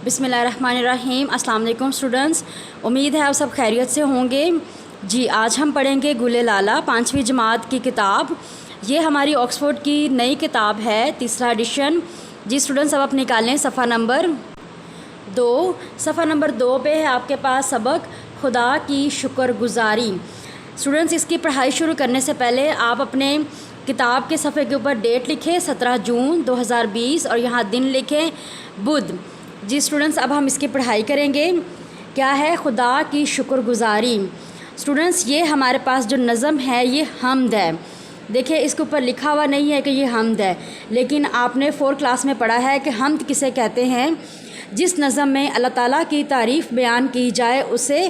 بسم اللہ الرحمن الرحیم۔ السلام علیکم اسٹوڈنٹس، امید ہے آپ سب خیریت سے ہوں گے۔ جی آج ہم پڑھیں گے گل لالا 5ویں جماعت کی کتاب۔ یہ ہماری آکسفورڈ کی نئی کتاب ہے، 3 ایڈیشن۔ جی اسٹوڈنٹس اب آپ نکالیں صفحہ نمبر 2۔ صفحہ نمبر 2 پہ ہے آپ کے پاس سبق خدا کی شکر گزاری۔ اسٹوڈنٹس اس کی پڑھائی شروع کرنے سے پہلے آپ اپنے کتاب کے صفحے کے اوپر ڈیٹ لکھیں 17 جون 2020 اور یہاں دن لکھیں بدھ۔ جی اسٹوڈنٹس اب ہم اس کی پڑھائی کریں گے۔ کیا ہے؟ خدا کی شکر گزاری۔ اسٹوڈنٹس یہ ہمارے پاس جو نظم ہے یہ حمد ہے۔ دیکھیں اس کے اوپر لکھا ہوا نہیں ہے کہ یہ حمد ہے، لیکن آپ نے 4 کلاس میں پڑھا ہے کہ حمد کسے کہتے ہیں؟ جس نظم میں اللہ تعالیٰ کی تعریف بیان کی جائے اسے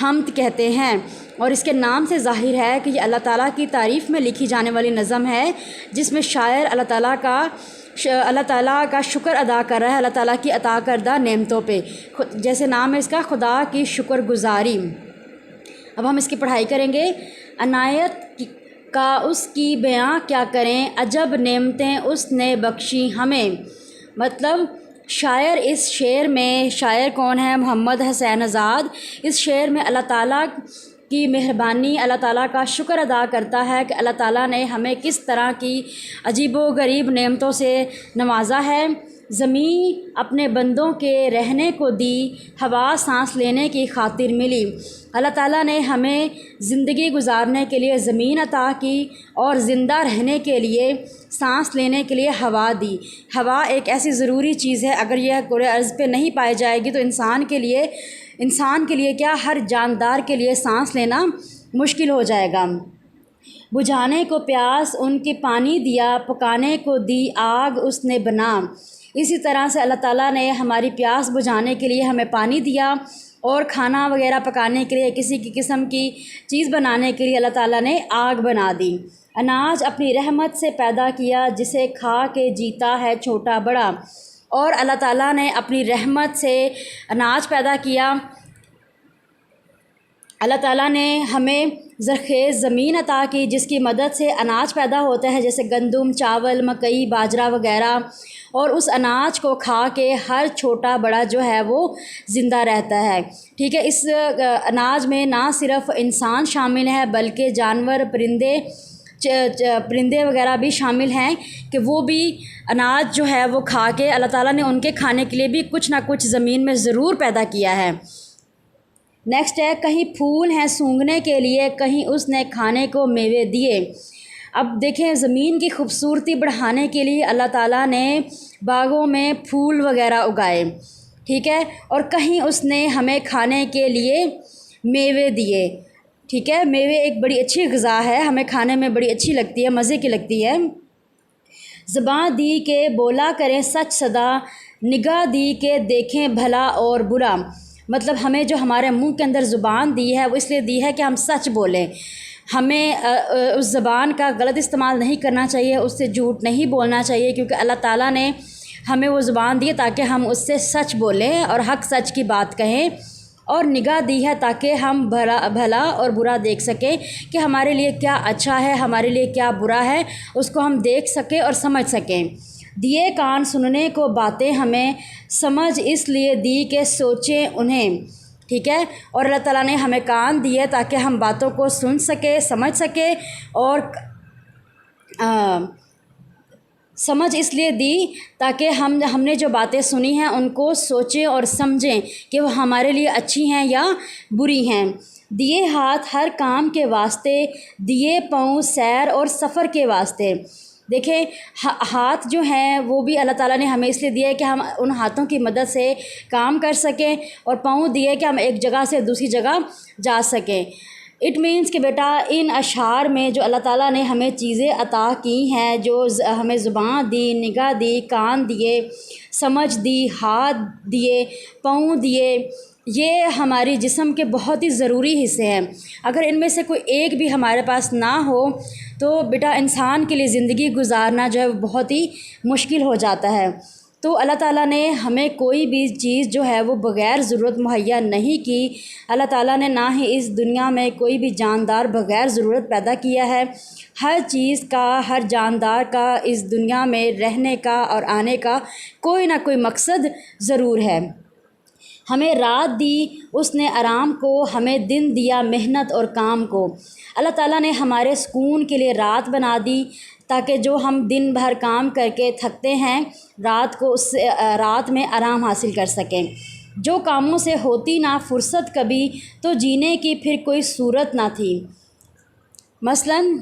حمد کہتے ہیں، اور اس کے نام سے ظاہر ہے کہ یہ اللہ تعالیٰ کی تعریف میں لکھی جانے والی نظم ہے، جس میں شاعر اللہ تعالیٰ کا شکر ادا کر رہا ہے اللہ تعالیٰ کی عطا کردہ نعمتوں پہ، جیسے نام ہے اس کا خدا کی شکر گزاری۔ اب ہم اس کی پڑھائی کریں گے۔ عنایت کا اس کی بیاں کیا کریں، عجب نعمتیں اس نے بخشی ہمیں۔ مطلب شاعر اس شعر میں، شاعر کون ہے؟ محمد حسین آزاد۔ اس شعر میں اللہ تعالیٰ کی مہربانی، اللہ تعالیٰ کا شکر ادا کرتا ہے کہ اللہ تعالیٰ نے ہمیں کس طرح کی عجیب و غریب نعمتوں سے نوازا ہے۔ زمین اپنے بندوں کے رہنے کو دی، ہوا سانس لینے کی خاطر ملی۔ اللہ تعالیٰ نے ہمیں زندگی گزارنے کے لیے زمین عطا کی اور زندہ رہنے کے لیے، سانس لینے کے لیے ہوا دی۔ ہوا ایک ایسی ضروری چیز ہے، اگر یہ کرۂ ارض پہ نہیں پائی جائے گی تو انسان کے لیے کیا، ہر جاندار کے لیے سانس لینا مشکل ہو جائے گا۔ بجھانے کو پیاس ان کی پانی دیا، پکانے کو دی آگ اس نے بنا۔ اسی طرح سے اللہ تعالیٰ نے ہماری پیاس بجھانے کے لیے ہمیں پانی دیا، اور کھانا وغیرہ پکانے کے لیے، کسی کی قسم کی چیز بنانے کے لیے اللہ تعالیٰ نے آگ بنا دی۔ اناج اپنی رحمت سے پیدا کیا، جسے کھا کے جیتا ہے چھوٹا بڑا۔ اور اللہ تعالیٰ نے اپنی رحمت سے اناج پیدا کیا۔ اللہ تعالیٰ نے ہمیں زرخیز زمین عطا کی، جس کی مدد سے اناج پیدا ہوتا ہے، جیسے گندم، چاول، مکئی، باجرہ وغیرہ، اور اس اناج کو کھا کے ہر چھوٹا بڑا جو ہے وہ زندہ رہتا ہے۔ ٹھیک ہے، اس اناج میں نہ صرف انسان شامل ہے بلکہ جانور، پرندے وغیرہ بھی شامل ہیں کہ وہ بھی اناج جو ہے وہ کھا کے، اللہ تعالیٰ نے ان کے کھانے کے لیے بھی کچھ نہ کچھ زمین میں ضرور پیدا کیا ہے۔ نیکسٹ ہے، کہیں پھول ہیں سونگھنے کے لیے، کہیں اس نے کھانے کو میوے دیے۔ اب دیکھیں زمین کی خوبصورتی بڑھانے کے لیے اللہ تعالیٰ نے باغوں میں پھول وغیرہ اگائے، ٹھیک ہے، اور کہیں اس نے ہمیں کھانے کے لیے میوے دیے۔ ٹھیک ہے، میوے ایک بڑی اچھی غذا ہے، ہمیں کھانے میں بڑی اچھی لگتی ہے، مزے کی لگتی ہے۔ زباں دی کہ بولا کریں سچ صدا، نگاہ دی کہ دیکھیں بھلا اور برا۔ مطلب ہمیں جو ہمارے منہ کے اندر زبان دی ہے وہ اس لیے دی ہے کہ ہم سچ بولیں، ہمیں اس زبان کا غلط استعمال نہیں کرنا چاہیے، اس سے جھوٹ نہیں بولنا چاہیے، کیونکہ اللہ تعالیٰ نے ہمیں وہ زبان دی ہے تاکہ ہم اس سے سچ بولیں اور حق سچ کی بات کہیں، اور نگاہ دی ہے تاکہ ہم بھلا اور برا دیکھ سکیں کہ ہمارے لیے کیا اچھا ہے، ہمارے لیے کیا برا ہے، اس کو ہم دیکھ سکیں اور سمجھ سکیں۔ دیے کان سننے کو باتیں ہمیں، سمجھ اس لیے دی کہ سوچیں انہیں۔ ٹھیک ہے، اور اللہ تعالیٰ نے ہمیں کان دیے تاکہ ہم باتوں کو سن سکیں، سمجھ سکیں، اور سمجھ اس لیے دی تاکہ ہم نے جو باتیں سنی ہیں ان کو سوچیں اور سمجھیں کہ وہ ہمارے لیے اچھی ہیں یا بری ہیں۔ دیے ہاتھ ہر کام کے واسطے، دیے پاؤں سیر اور سفر کے واسطے۔ دیکھیں ہاتھ جو ہیں وہ بھی اللہ تعالیٰ نے ہمیں اس لیے دیا ہے کہ ہم ان ہاتھوں کی مدد سے کام کر سکیں، اور پاؤں دیے کہ ہم ایک جگہ سے دوسری جگہ جا سکیں۔ اٹ مینس کہ بیٹا ان اشعار میں جو اللہ تعالیٰ نے ہمیں چیزیں عطا کی ہیں، جو ہمیں زبان دی، نگاہ دی، کان دیے، سمجھ دی، ہاتھ دیے، پاؤں دیے، یہ ہماری جسم کے بہت ہی ضروری حصے ہیں۔ اگر ان میں سے کوئی ایک بھی ہمارے پاس نہ ہو تو بیٹا انسان کے لیے زندگی گزارنا جو ہے وہ بہت ہی مشکل ہو جاتا ہے۔ تو اللہ تعالیٰ نے ہمیں کوئی بھی چیز جو ہے وہ بغیر ضرورت مہیا نہیں کی۔ اللہ تعالیٰ نے نہ ہی اس دنیا میں کوئی بھی جاندار بغیر ضرورت پیدا کیا ہے۔ ہر چیز کا، ہر جاندار کا اس دنیا میں رہنے کا اور آنے کا کوئی نہ کوئی مقصد ضرور ہے۔ ہمیں رات دی اس نے آرام کو، ہمیں دن دیا محنت اور کام کو۔ اللہ تعالیٰ نے ہمارے سکون کے لیے رات بنا دی تاکہ جو ہم دن بھر کام کر کے تھکتے ہیں رات کو اس رات میں آرام حاصل کر سکیں۔ جو کاموں سے ہوتی نہ فرصت کبھی، تو جینے کی پھر کوئی صورت نہ تھی۔ مثلاً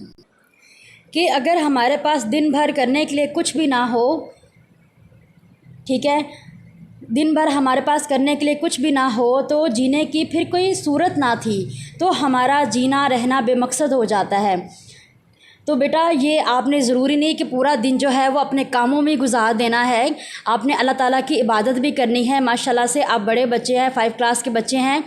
کہ اگر ہمارے پاس دن بھر کرنے کے لیے کچھ بھی نہ ہو، ٹھیک ہے، دن بھر ہمارے پاس کرنے کے لیے کچھ بھی نہ ہو تو جینے کی پھر کوئی صورت نہ تھی، تو ہمارا جینا رہنا بے مقصد ہو جاتا ہے۔ تو بیٹا یہ آپ نے ضروری نہیں کہ پورا دن جو ہے وہ اپنے کاموں میں گزار دینا ہے، آپ نے اللہ تعالیٰ کی عبادت بھی کرنی ہے۔ ماشاءاللہ سے آپ بڑے بچے ہیں، 5 کلاس کے بچے ہیں،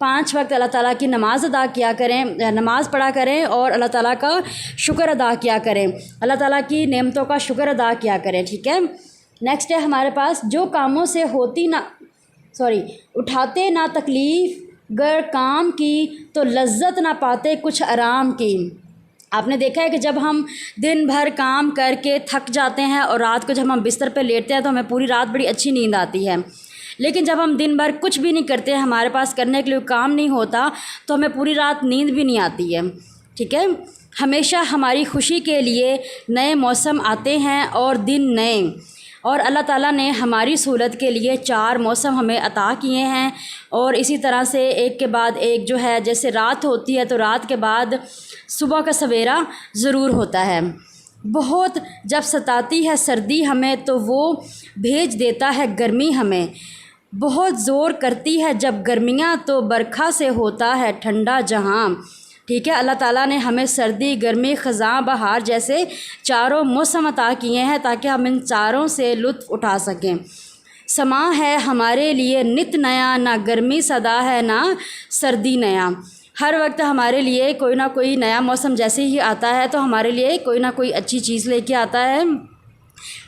5 وقت اللہ تعالیٰ کی نماز ادا کیا کریں، نماز پڑھا کریں اور اللہ تعالیٰ کا شکر ادا کیا کریں، اللہ تعالیٰ کی نعمتوں کا شکر ادا کیا کریں، ٹھیک ہے۔ نیکسٹ ہے ہمارے پاس جو کاموں سے اٹھاتے نہ تکلیف گر کام کی، تو لذت نہ پاتے کچھ آرام کی۔ آپ نے دیکھا ہے کہ جب ہم دن بھر کام کر کے تھک جاتے ہیں اور رات کو جب ہم بستر پہ لیٹتے ہیں تو ہمیں پوری رات بڑی اچھی نیند آتی ہے، لیکن جب ہم دن بھر کچھ بھی نہیں کرتے، ہمارے پاس کرنے کے لیے کام نہیں ہوتا، تو ہمیں پوری رات نیند بھی نہیں آتی ہے، ٹھیک ہے۔ ہمیشہ ہماری خوشی کے لیے نئے موسم آتے ہیں اور دن نئے، اور اللہ تعالیٰ نے ہماری سہولت کے لیے 4 موسم ہمیں عطا کیے ہیں، اور اسی طرح سے ایک کے بعد ایک جو ہے، جیسے رات ہوتی ہے تو رات کے بعد صبح کا سویرا ضرور ہوتا ہے۔ بہت جب ستاتی ہے سردی ہمیں تو وہ بھیج دیتا ہے گرمی ہمیں، بہت زور کرتی ہے جب گرمیاں تو برکھا سے ہوتا ہے ٹھنڈا جہاں، ٹھیک ہے۔ اللہ تعالیٰ نے ہمیں سردی، گرمی، خزاں، بہار جیسے 4 موسم عطا کیے ہیں تاکہ ہم ان 4 سے لطف اٹھا سکیں۔ سما ہے ہمارے لیے نت نیا، نہ گرمی سدا ہے نہ سردی نیا۔ ہر وقت ہمارے لیے کوئی نہ کوئی نیا موسم جیسے ہی آتا ہے تو ہمارے لیے کوئی نہ کوئی اچھی چیز لے کے آتا ہے،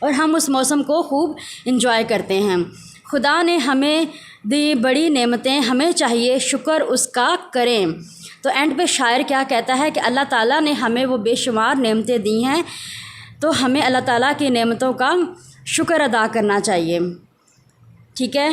اور ہم اس موسم کو خوب انجوائے کرتے ہیں۔ خدا نے ہمیں دی بڑی نعمتیں، ہمیں چاہیے شکر اس کا کریں۔ تو اینڈ پہ شاعر کیا کہتا ہے کہ اللہ تعالیٰ نے ہمیں وہ بے شمار نعمتیں دی ہیں، تو ہمیں اللہ تعالیٰ کی نعمتوں کا شکر ادا کرنا چاہیے، ٹھیک ہے۔